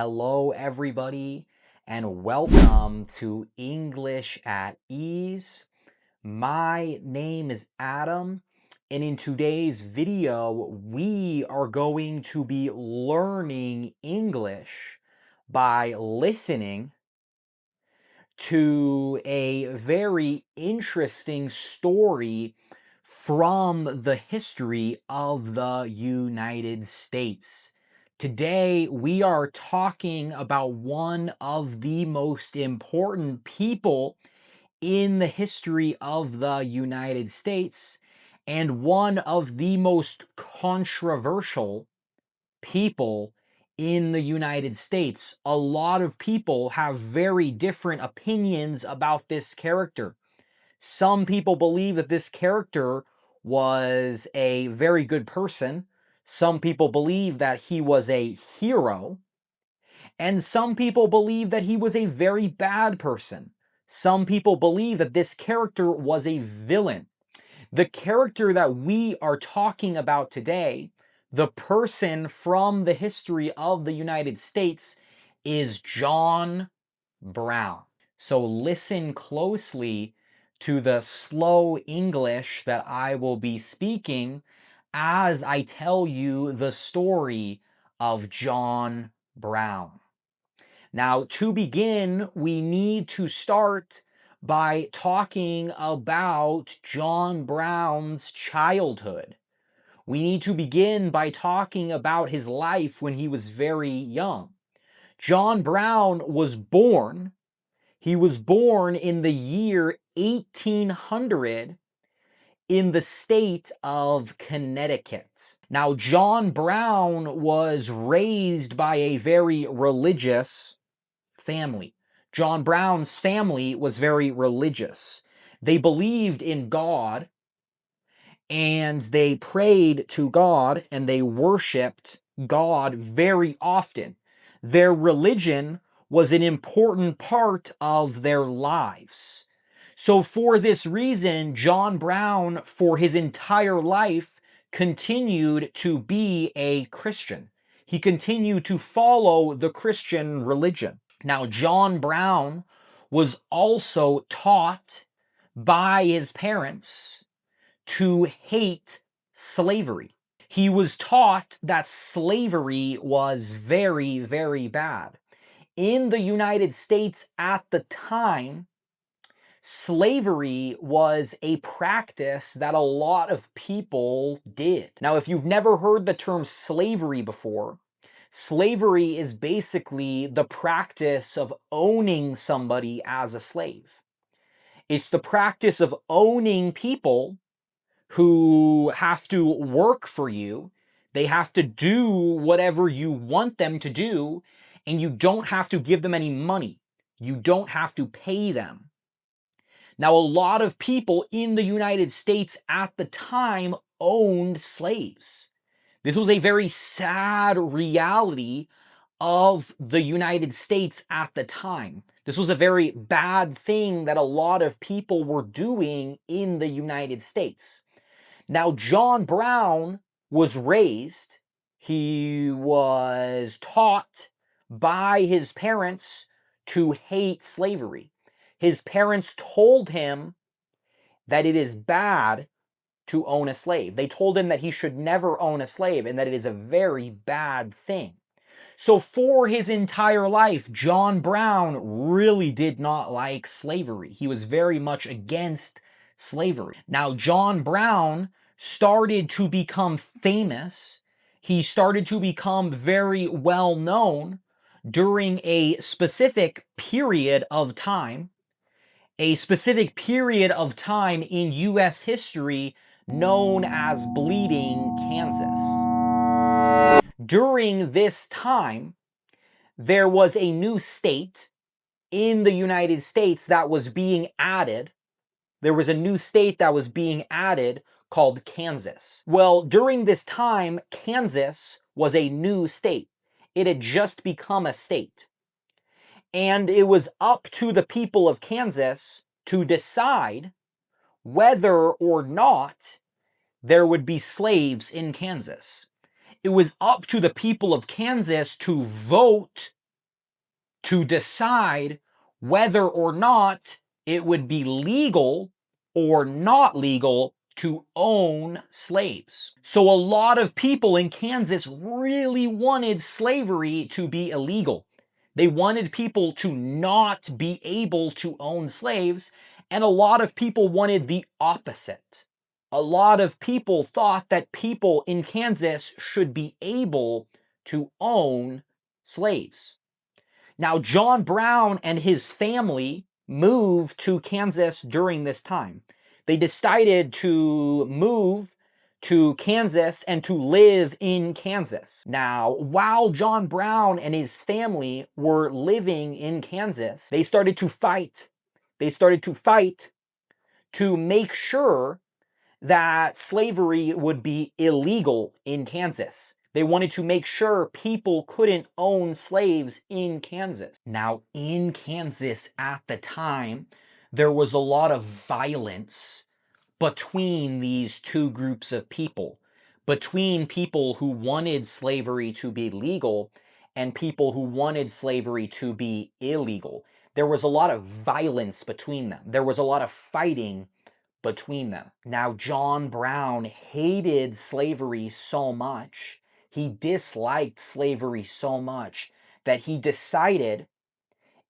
hello everybody, and welcome to English at Ease. My name is Adam, and in today's video, we are going to be learning English by listening to a very interesting story from the history of the United States. Today, we are talking about one of the most important people in the history of the United States and one of the most controversial people in the United States. A lot of people have very different opinions about this character. Some people believe that this character was a very good person. Some people believe that he was a hero. And some people believe that he was a very bad person. Some people believe that this character was a villain. The character that we are talking about today, the person from the history of the United States, is John Brown. So listen closely to the slow English that I will be speaking as I tell you the story of John Brown. Now, to begin, we need to start by talking about John Brown's childhood. We need to begin by talking about his life when he was very young. John Brown was born. He was born in the year 1800 in the state of Connecticut. Now, John Brown was raised by a very religious family. John Brown's family was very religious. They believed in God, and they prayed to God, and they worshiped God very often. Their religion was an important part of their lives. So for this reason, John Brown, for his entire life, continued to be a Christian. He continued to follow the Christian religion. Now, John Brown was also taught by his parents to hate slavery. He was taught that slavery was very, very bad. In the United States at the time, slavery was a practice that a lot of people did. Now, if you've never heard the term slavery before, slavery is basically the practice of owning somebody as a slave. It's the practice of owning people who have to work for you. They have to do whatever you want them to do, and you don't have to give them any money. You don't have to pay them. Now, a lot of people in the United States at the time owned slaves. This was a very sad reality of the United States at the time. This was a very bad thing that a lot of people were doing in the United States. Now, John Brown was raised, he was taught by his parents to hate slavery. His parents told him that it is bad to own a slave. They told him that he should never own a slave and that it is a very bad thing. So for his entire life, John Brown really did not like slavery. He was very much against slavery. Now, John Brown started to become famous. He started to become very well known during a specific period of time. A specific period of time in U.S. history known as Bleeding Kansas. During this time, there was a new state in the United States that was being added. There was a new state that was being added called Kansas. Well, during this time, Kansas was a new state. It had just become a state. And it was up to the people of Kansas to decide whether or not there would be slaves in Kansas. It was up to the people of Kansas to vote to decide whether or not it would be legal or not legal to own slaves. So a lot of people in Kansas really wanted slavery to be illegal. They wanted people to not be able to own slaves, and a lot of people wanted the opposite. A lot of people thought that people in Kansas should be able to own slaves. Now, John Brown and his family moved to Kansas during this time. They decided to move to Kansas and to live in Kansas. Now, while John Brown and his family were living in Kansas, they started to fight. They started to fight to make sure that slavery would be illegal in Kansas. They wanted to make sure people couldn't own slaves in Kansas. Now, in Kansas at the time, there was a lot of violence between these two groups of people, between people who wanted slavery to be legal and people who wanted slavery to be illegal. There was a lot of violence between them. There was a lot of fighting between them. Now, John Brown hated slavery so much, he disliked slavery so much that he decided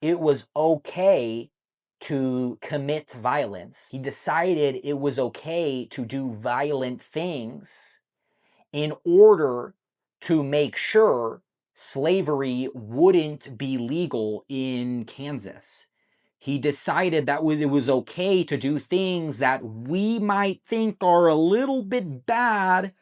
it was okay to commit violence. He decided it was okay to do violent things in order to make sure slavery wouldn't be legal in Kansas. He decided that it was okay to do things that we might think are a little bit bad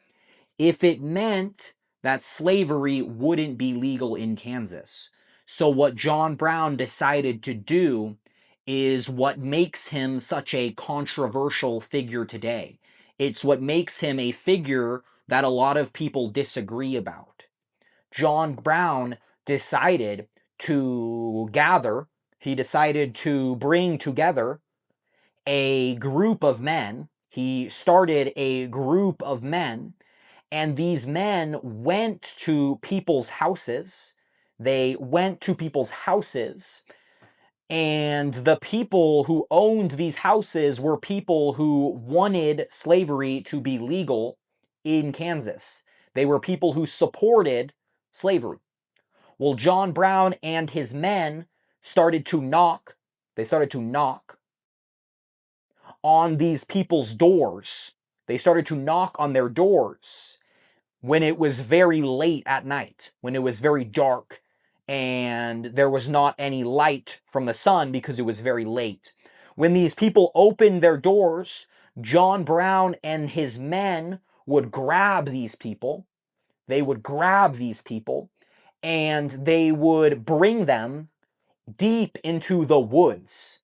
if it meant that slavery wouldn't be legal in Kansas. So what John Brown decided to do is what makes him such a controversial figure today. It's what makes him a figure that a lot of people disagree about. John Brown decided to gather, he decided to bring together a group of men. He started a group of men, and these men went to people's houses. They went to people's houses, and the people who owned these houses were people who wanted slavery to be legal in Kansas. They were people who supported slavery. Well, John Brown and his men started to knock. They started to knock on these people's doors. They started to knock on their doors when it was very late at night, when it was very dark, and there was not any light from the sun because it was very late. When these people opened their doors, John Brown and his men would grab these people. They would grab these people, and they would bring them deep into the woods.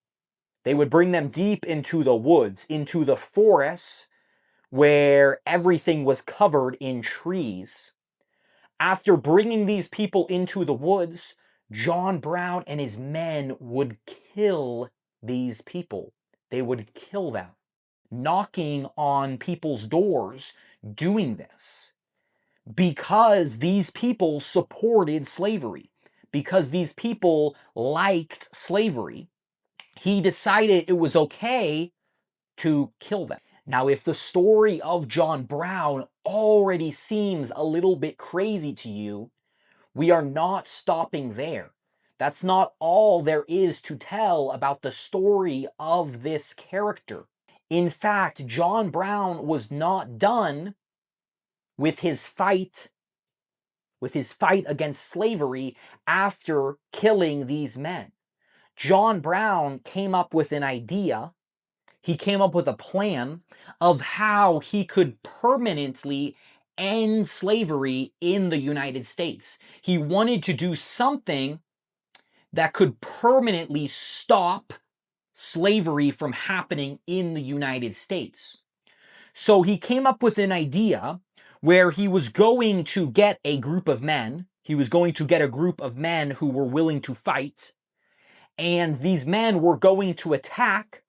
They would bring them deep into the woods, into the forests where everything was covered in trees. After bringing these people into the woods, John Brown and his men would kill these people. They would kill them, knocking on people's doors, doing this because these people supported slavery, because these people liked slavery. He decided it was okay to kill them. Now, if the story of John Brown already seems a little bit crazy to you, we are not stopping there. That's not all there is to tell about the story of this character. In fact, John Brown was not done with his fight against slavery after killing these men. John Brown came up with an idea. He came up with a plan of how he could permanently end slavery in the United States. He wanted to do something that could permanently stop slavery from happening in the United States. So he came up with an idea where he was going to get a group of men. He was going to get a group of men who were willing to fight. And these men were going to attack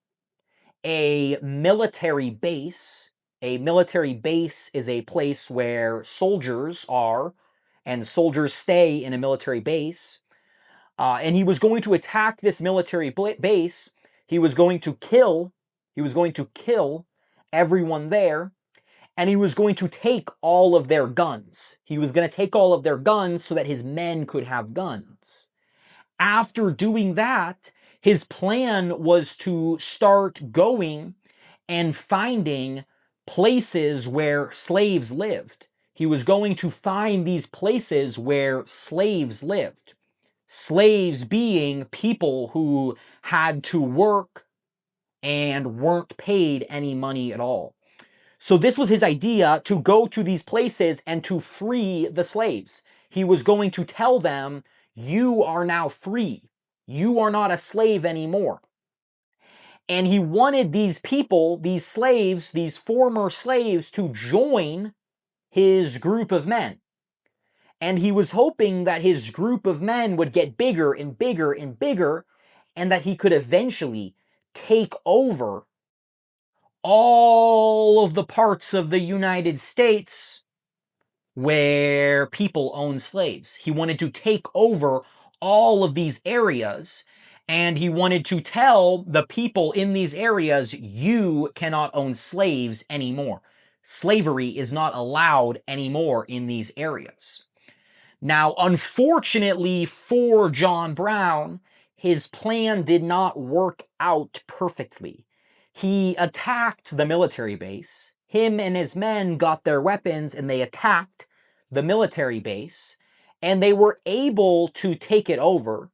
a military base. A military base is a place where soldiers are, and soldiers stay in a military base. And he was going to attack this military base. He was going to kill everyone there, and he was going to take all of their guns. He was going to take all of their guns so that his men could have guns. After doing that, his plan was to start going and finding places where slaves lived. He was going to find these places where slaves lived. Slaves being people who had to work and weren't paid any money at all. So this was his idea, to go to these places and to free the slaves. He was going to tell them, you are now free. You are not a slave anymore. And he wanted these people, these slaves, these former slaves, to join his group of men. And he was hoping that his group of men would get bigger and bigger and bigger, and that he could eventually take over all of the parts of the United States where people own slaves. He wanted to take over all of these areas, and he wanted to tell the people in these areas, you cannot own slaves anymore. Slavery is not allowed anymore in these areas. Now, unfortunately for John Brown, his plan did not work out perfectly. He attacked the military base. Him and his men got their weapons and they attacked the military base, and they were able to take it over.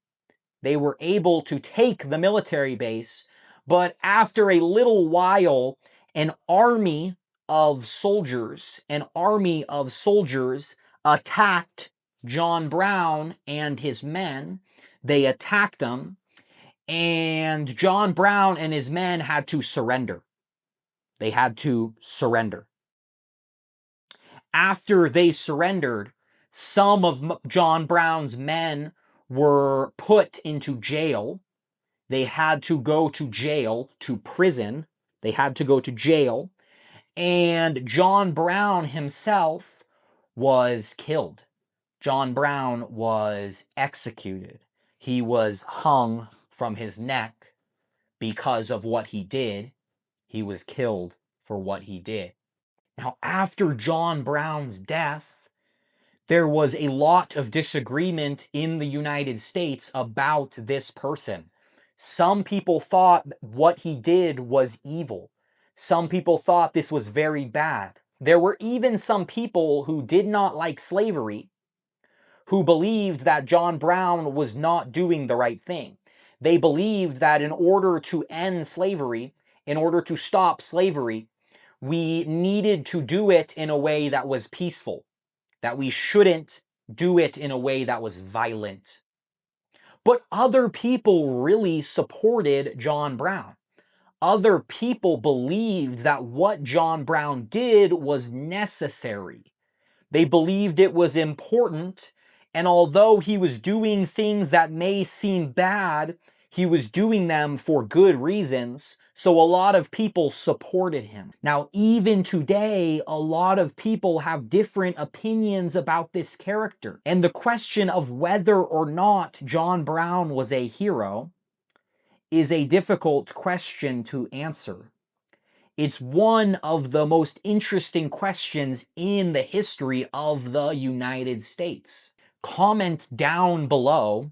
They were able to take the military base, but after a little while, an army of soldiers attacked John Brown and his men. They attacked him, and John Brown and his men had to surrender. They had to surrender. After they surrendered, some of John Brown's men were put into jail. They had to go to jail, to prison. They had to go to jail. And John Brown himself was killed. John Brown was executed. He was hung from his neck because of what he did. He was killed for what he did. Now, after John Brown's death, there was a lot of disagreement in the United States about this person. Some people thought what he did was evil. Some people thought this was very bad. There were even some people who did not like slavery, who believed that John Brown was not doing the right thing. They believed that in order to end slavery, in order to stop slavery, we needed to do it in a way that was peaceful, that we shouldn't do it in a way that was violent. But other people really supported John Brown. Other people believed that what John Brown did was necessary. They believed it was important, and although he was doing things that may seem bad, he was doing them for good reasons, so a lot of people supported him. Now, even today, a lot of people have different opinions about this character, and the question of whether or not John Brown was a hero is a difficult question to answer. It's one of the most interesting questions in the history of the United States. Comment down below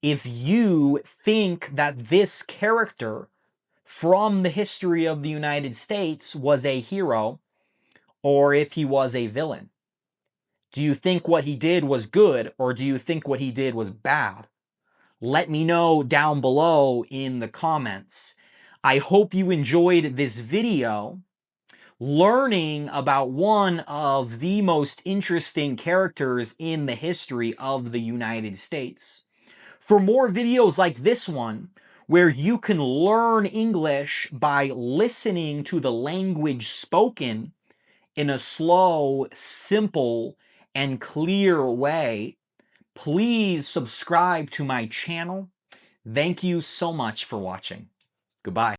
if you think that this character from the history of the United States was a hero or if he was a villain. Do you think what he did was good, or do you think what he did was bad? Let me know down below in the comments. I hope you enjoyed this video learning about one of the most interesting characters in the history of the United States. For more videos like this one, where you can learn English by listening to the language spoken in a slow, simple, and clear way, please subscribe to my channel. Thank you so much for watching. Goodbye.